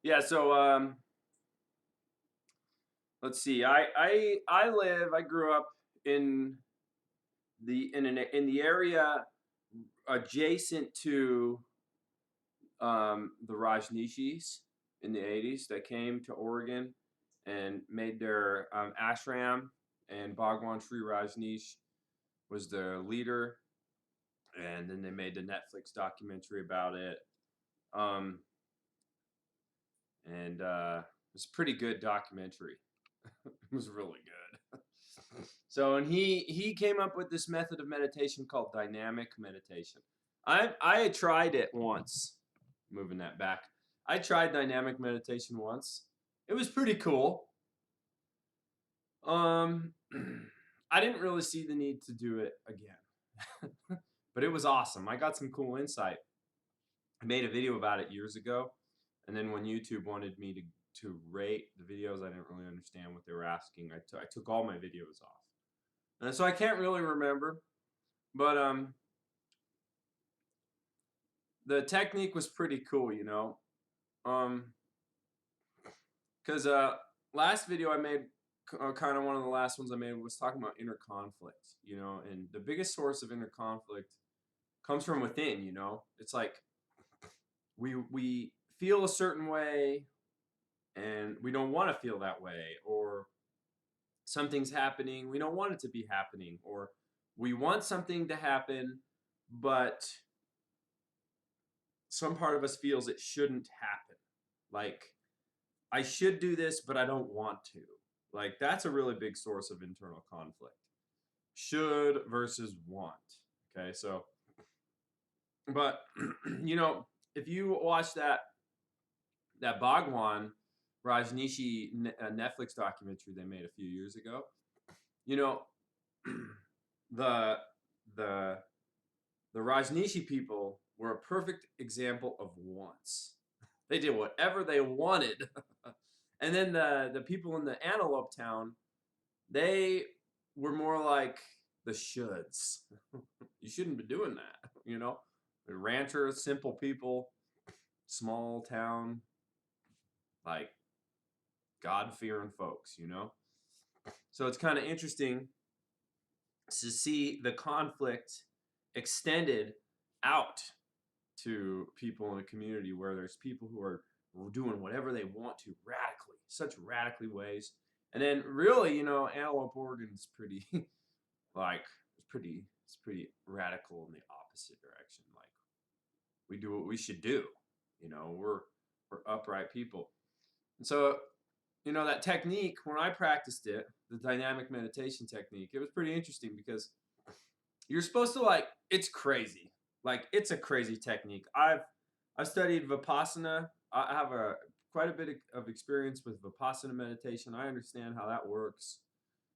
Yeah, so let's see. I grew up in the area adjacent to the Rajneeshis in the 80s that came to Oregon and made their ashram, and Bhagwan Sri Rajneesh was the leader, and then they made the Netflix documentary about it. Um, and it's a pretty good documentary. It was really good. So, and he came up with this method of meditation called dynamic meditation. I had tried it once. Moving that back, I tried dynamic meditation once. It was pretty cool. Um, I didn't really see the need to do it again, but it was awesome. I got some cool insight. I made a video about it years ago, and then when YouTube wanted me to rate the videos, I didn't really understand what they were asking. I took all my videos off, and so I can't really remember. But the technique was pretty cool, you know. Um, because last video I made, kind of one of the last ones I made, was talking about inner conflict, you know, and the biggest source of inner conflict comes from within, you know. It's like we feel a certain way and we don't want to feel that way, or something's happening, we don't want it to be happening, or we want something to happen, but some part of us feels it shouldn't happen. Like, I should do this, but I don't want to. Like, that's a really big source of internal conflict. Should versus want. Okay, so, but, you know, if you watch that Bhagwan Rajneeshi Netflix documentary they made a few years ago, you know, the the the Rajneeshi people were a perfect example of wants. They did whatever they wanted. And then the people in the Antelope Town, they were more like the shoulds. You shouldn't be doing that, you know? The ranchers, simple people, small town, like God-fearing folks, you know? So it's kind of interesting to see the conflict extended out to people in a community where there's people who are doing whatever they want to radically, such radically ways. And then really, you know, Antelope, Oregon is pretty like it's pretty radical in the opposite direction. Like, we do what we should do. You know, we're upright people. And so, you know, that technique, when I practiced it, the dynamic meditation technique, it was pretty interesting because you're supposed to, like, it's crazy. Like, it's a crazy technique. I've studied Vipassana. I have a quite a bit of experience with Vipassana meditation. I understand how that works,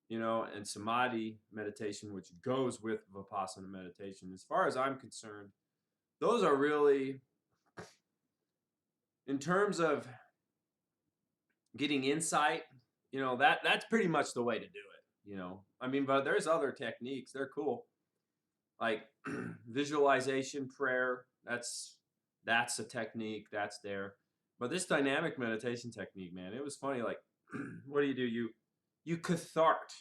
you know, and Samadhi meditation, which goes with Vipassana meditation. As far as I'm concerned, those are really, in terms of getting insight, you know, that's pretty much the way to do it, you know. I mean, but there's other techniques. They're cool. Like visualization, prayer, that's a technique that's there. But this dynamic meditation technique, man, it was funny. Like, what do? You cathart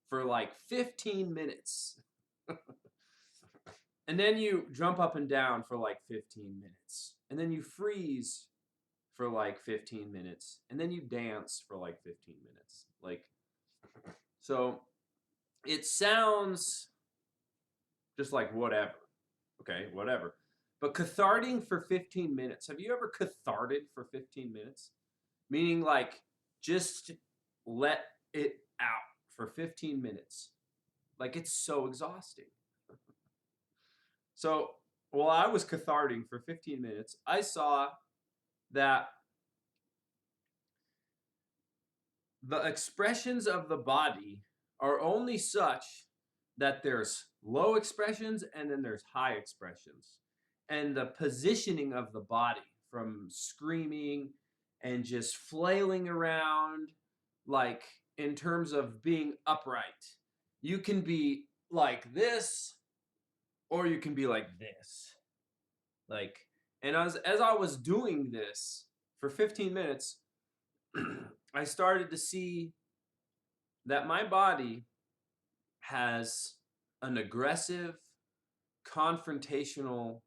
for like 15 minutes. And then you jump up and down for like 15 minutes. And then you freeze for like 15 minutes. And then you dance for like 15 minutes. Like, so it sounds just like whatever. Okay, whatever. But catharting for 15 minutes. Have you ever catharted for 15 minutes? Meaning, like, just let it out for 15 minutes. Like, it's so exhausting. So while I was catharting for 15 minutes, I saw that the expressions of the body are only such that there's low expressions and then there's high expressions. And the positioning of the body, from screaming and just flailing around, like, in terms of being upright, you can be like this or you can be like this. Like, and as I was doing this for 15 minutes, I started to see that my body has an aggressive, confrontational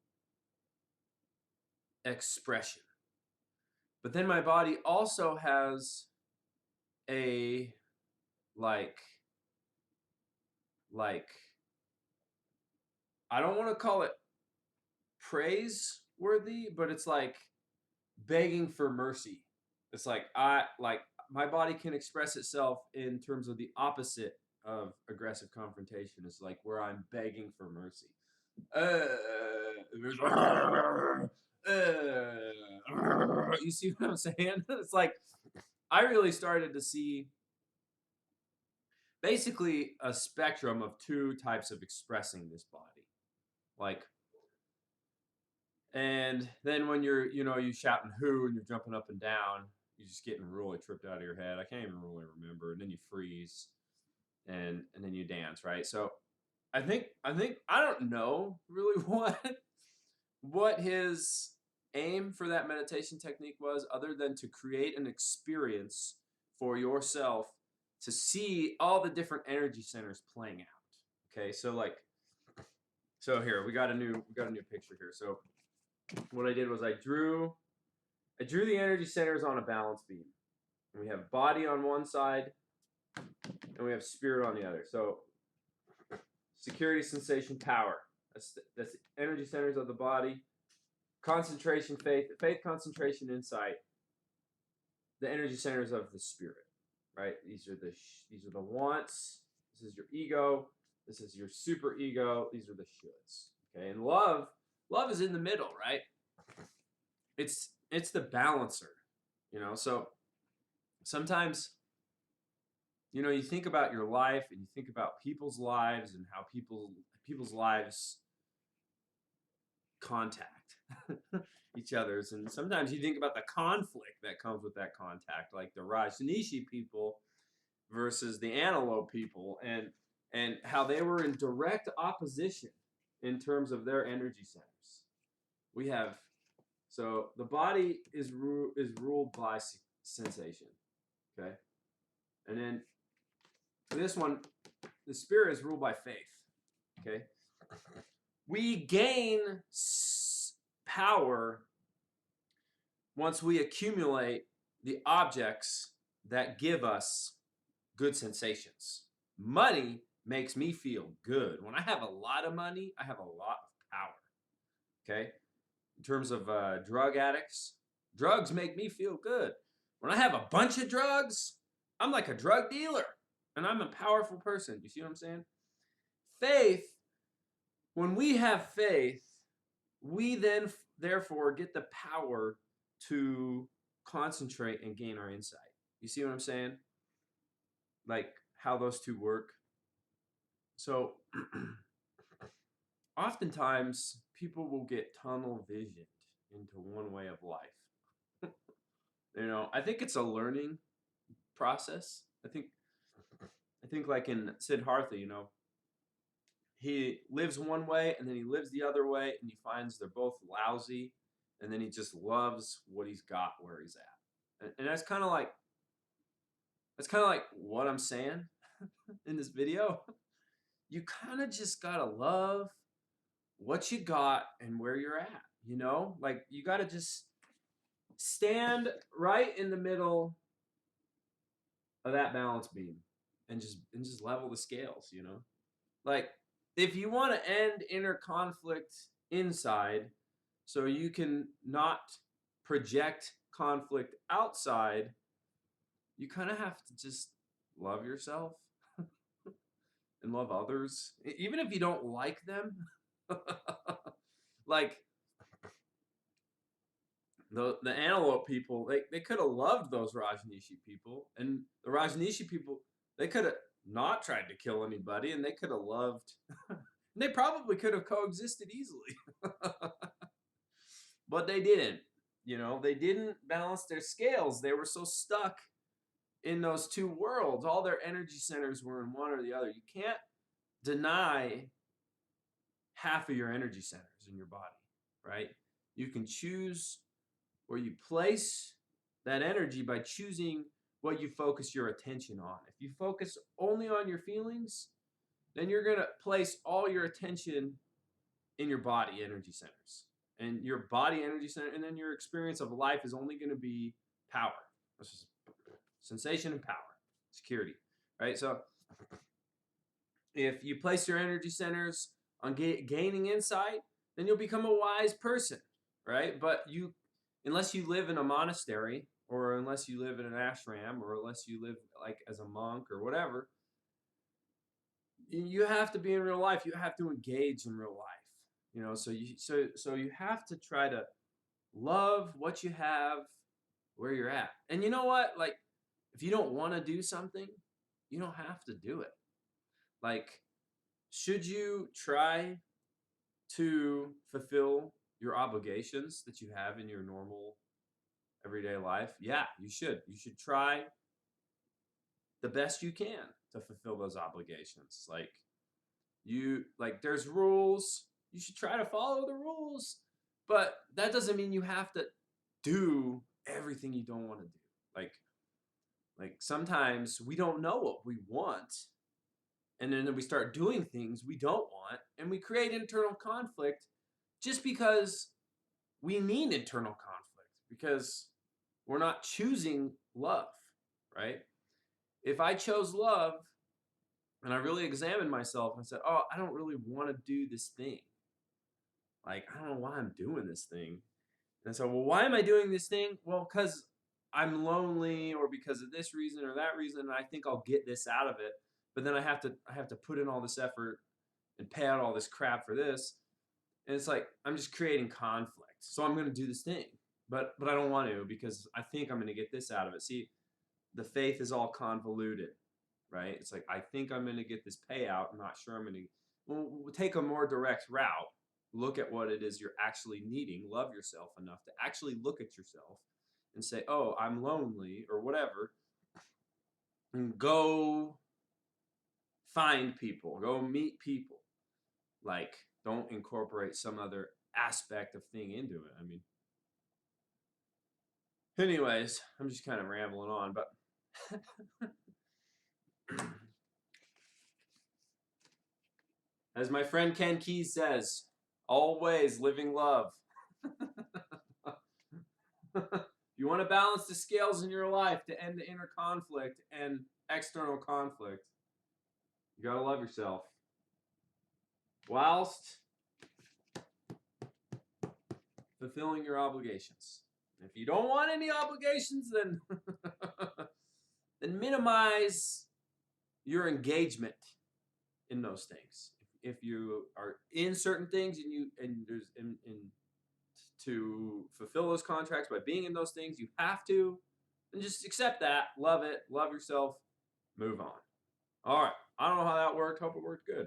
expression. But then my body also has a like like I don't want to call it praiseworthy, but it's like begging for mercy. It's like my body can express itself in terms of the opposite of aggressive confrontation. It's like where I'm begging for mercy. You see what I'm saying? It's like I really started to see basically a spectrum of two types of expressing this body. Like, and then when you're, you shouting who and you're jumping up and down, you're just getting really tripped out of your head. I can't even really remember. And then you freeze and then you dance, right? So I don't know really what his aim for that meditation technique was, other than to create an experience for yourself to see all the different energy centers playing out. Okay, so here we got a new picture here. So what I did was I drew the energy centers on a balance beam. And we have body on one side and we have spirit on the other. So security, sensation, power. That's the energy centers of the body. Concentration, faith, concentration, insight. The energy centers of the spirit, right? These are the wants. This is your ego. This is your super ego. These are the shoulds. Okay, and love is in the middle, right? It's the balancer, So sometimes, you think about your life and you think about people's lives and how people's lives contact each other's, and sometimes you think about the conflict that comes with that contact, like the Rajneeshi people versus the Antelope people, and how they were in direct opposition in terms of their energy centers. We have so the body is ruled by sensation, okay, and then this one, the spirit is ruled by faith, okay. We gain power once we accumulate the objects that give us good sensations. Money makes me feel good. When I have a lot of money, I have a lot of power. Okay? In terms of drug addicts, drugs make me feel good. When I have a bunch of drugs, I'm like a drug dealer and I'm a powerful person. You see what I'm saying? Faith, when we have faith, we then therefore get the power to concentrate and gain our insight. You see what I'm saying? Like how those two work. So oftentimes people will get tunnel visioned into one way of life. I think it's a learning process. I think like in Siddhartha, he lives one way and then he lives the other way and he finds they're both lousy, and then he just loves what he's got where he's at. And that's kind of like what I'm saying in this video. You kind of just gotta love what you got and where you're at, like you gotta just stand right in the middle of that balance beam and just level the scales, like if you want to end inner conflict inside so you can not project conflict outside, you kind of have to just love yourself and love others, even if you don't like them. Like the Antelope people, they could have loved those Rajneeshi people, and the Rajneeshi people, they could have not tried to kill anybody, and they could have loved. They probably could have coexisted easily, but they didn't. They didn't balance their scales. They were so stuck in those two worlds. All their energy centers were in one or the other. You can't deny half of your energy centers in your body, right? You can choose where you place that energy by choosing what you focus your attention on. If you focus only on your feelings, then you're going to place all your attention in your body energy centers. And your body energy center, and then your experience of life is only going to be power. This is sensation and power, security, right? So if you place your energy centers on gaining insight, then you'll become a wise person, right? But unless you live in a monastery, or unless you live in an ashram, or unless you live like as a monk or whatever, you have to be in real life. You have to engage in real life, So you have to try to love what you have, where you're at. And you know what? Like, if you don't want to do something, you don't have to do it. Like, should you try to fulfill your obligations that you have in your normal everyday life? Yeah, you should. You should try the best you can to fulfill those obligations. There's rules. You should try to follow the rules, but that doesn't mean you have to do everything you don't want to do. Like sometimes we don't know what we want, and then we start doing things we don't want, and we create internal conflict just because we need internal conflict, because we're not choosing love, right? If I chose love and I really examined myself and said, oh, I don't really want to do this thing. Like, I don't know why I'm doing this thing. And so, well, why am I doing this thing? Well, because I'm lonely, or because of this reason or that reason, and I think I'll get this out of it. But then I have to put in all this effort and pay out all this crap for this. And it's like, I'm just creating conflict. So I'm going to do this thing. But I don't want to, because I think I'm going to get this out of it. See, the faith is all convoluted, right? It's like, I think I'm going to get this payout. I'm not sure I'm going to. We'll take a more direct route. Look at what it is you're actually needing. Love yourself enough to actually look at yourself and say, oh, I'm lonely or whatever. And go find people. Go meet people. Like, don't incorporate some other aspect of thing into it. I mean, anyways, I'm just kind of rambling on, but as my friend Ken Keyes says, always living love. You want to balance the scales in your life to end the inner conflict and external conflict, you got to love yourself whilst fulfilling your obligations. If you don't want any obligations, then then minimize your engagement in those things. If you are in certain things and to fulfill those contracts by being in those things, you have to, then just accept that, love it, love yourself, move on. All right. I don't know how that worked. Hope it worked good.